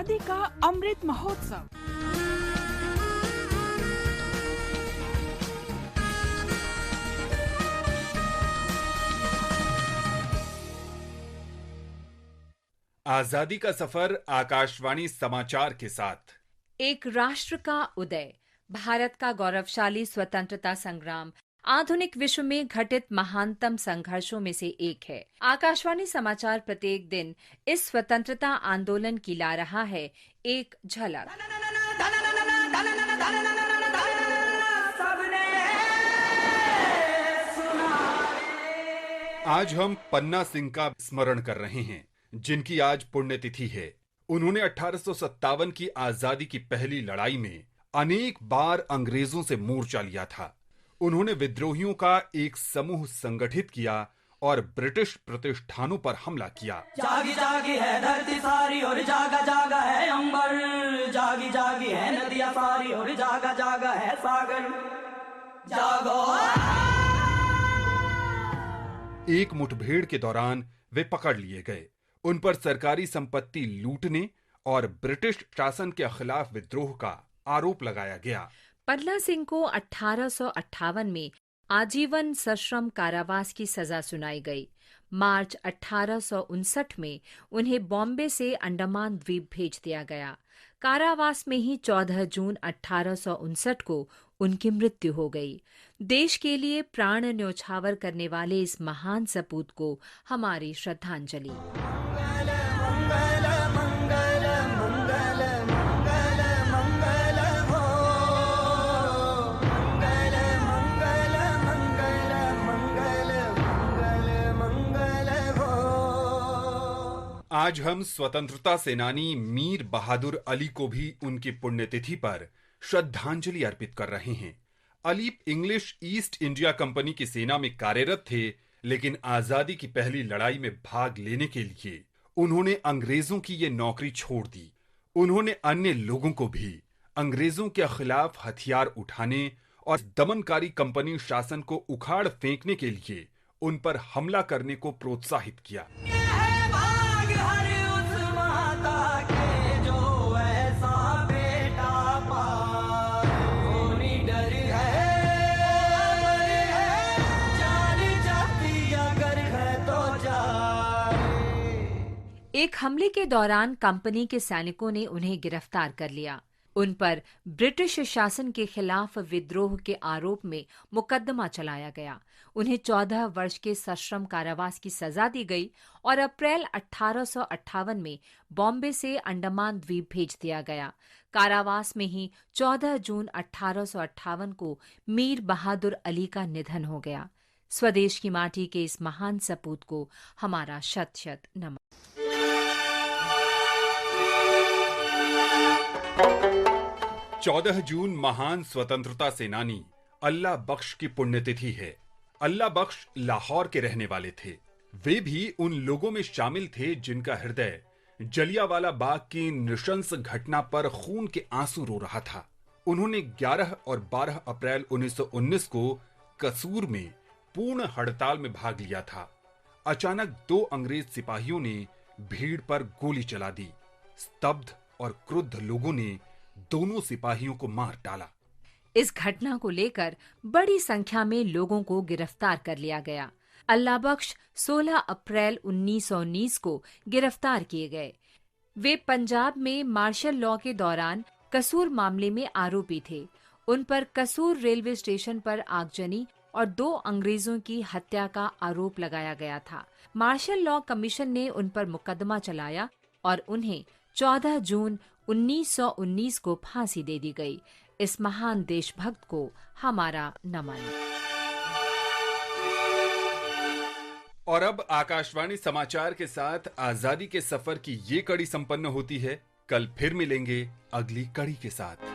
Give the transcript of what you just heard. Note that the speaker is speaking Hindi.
आजादी का अमृत महोत्सव। आजादी का सफर आकाशवाणी समाचार के साथ। एक राष्ट्र का उदय, भारत का गौरवशाली स्वतंत्रता संग्राम आधुनिक विश्व में घटित महानतम संघर्षों में से एक है। आकाशवाणी समाचार प्रत्येक दिन इस स्वतंत्रता आंदोलन की ला रहा है एक झलक। आज हम पन्ना सिंह का स्मरण कर रहे हैं, जिनकी आज पुण्यतिथि है। उन्होंने 1857 की आजादी की पहली लड़ाई में अनेक बार अंग्रेजों से मोर्चा लिया था। उन्होंने विद्रोहियों का एक समूह संगठित किया और ब्रिटिश प्रतिष्ठानों पर हमला किया। जागी जागी है धरती सारी और जागा जागा है अंबर, जागी जागी है नदियां सारी और जागा जागा है सागर, जागो। एक मुठभेड़ के दौरान वे पकड़ लिए गए। उन पर सरकारी संपत्ति लूटने और ब्रिटिश शासन के खिलाफ विद्रोह का आरोप लगाया गया। पन्ना सिंह को 1858 में आजीवन सश्रम कारावास की सजा सुनाई गई। मार्च 1859 में उन्हें बॉम्बे से अंडमान द्वीप भेज दिया गया। कारावास में ही 14 जून 1859 को उनकी मृत्यु हो गई। देश के लिए प्राण न्यौछावर करने वाले इस महान सपूत को हमारी श्रद्धांजलि। आज हम स्वतंत्रता सेनानी मीर बहादुर अली को भी उनकी पुण्यतिथि पर श्रद्धांजलि अर्पित कर रहे हैं। Ali English east India company की सेना में कार्यरत थे, लेकिन आजादी की पहली लड़ाई में भाग लेने के लिए उन्होंने अंग्रेजों की ये नौकरी छोड़ दी। उन्होंने अन्य लोगों को भी अंग्रेजों के खिलाफ हथियार उठाने और दमनकारी कंपनी शासन को उखाड़ फेंकने के लिए उन पर हमला करने को प्रोत्साहित किया। एक हमले के दौरान कंपनी के सैनिकों ने उन्हें गिरफ्तार कर लिया। उन पर ब्रिटिश शासन के खिलाफ विद्रोह के आरोप में मुकदमा चलाया गया। उन्हें 14 वर्ष के सश्रम कारावास की सजा दी गई और अप्रैल 1858 में बॉम्बे से अंडमान द्वीप भेज दिया गया। कारावास में ही 14 जून 1858 को मीर बहादुर अली का निधन हो गया। स्वदेश की माटी के इस महान सपूत को हमारा शत शत नमन। 14 जून महान स्वतंत्रता सेनानी अल्लाह बख्श की पुण्यतिथि है। अल्लाह बख्श लाहौर के रहने वाले थे। वे भी उन लोगों में शामिल थे जिनका हृदय जलियांवाला बाग की नृशंस घटना पर खून के आंसू रो रहा था। उन्होंने 11 और 12 अप्रैल 1919 को कसूर में पूर्ण हड़ताल में भाग लिया था। अचानक 2 अंग्रेज सिपाहियों ने भीड़ पर गोली चला दी। स्तब्ध और क्रुद्ध लोगों ने दोनों सिपाहियों को मार डाला। इस घटना को लेकर बड़ी संख्या में लोगों को गिरफ्तार कर लिया गया। अल्लाह बख्श 16 अप्रैल 1919 को गिरफ्तार किए गए। वे पंजाब में मार्शल लॉ के दौरान कसूर मामले में आरोपी थे। उन पर कसूर रेलवे स्टेशन पर आगजनी और 2 अंग्रेजों की हत्या का आरोप लगाया गया था। मार्शल लॉ कमीशन ने उन पर मुकदमा चलाया और उन्हें 14 जून 1919 को फांसी दे दी गई। इस महान देशभक्त को हमारा नमन। और अब आकाशवाणी समाचार के साथ आजादी के सफर की ये कड़ी संपन्न होती है। कल फिर मिलेंगे अगली कड़ी के साथ।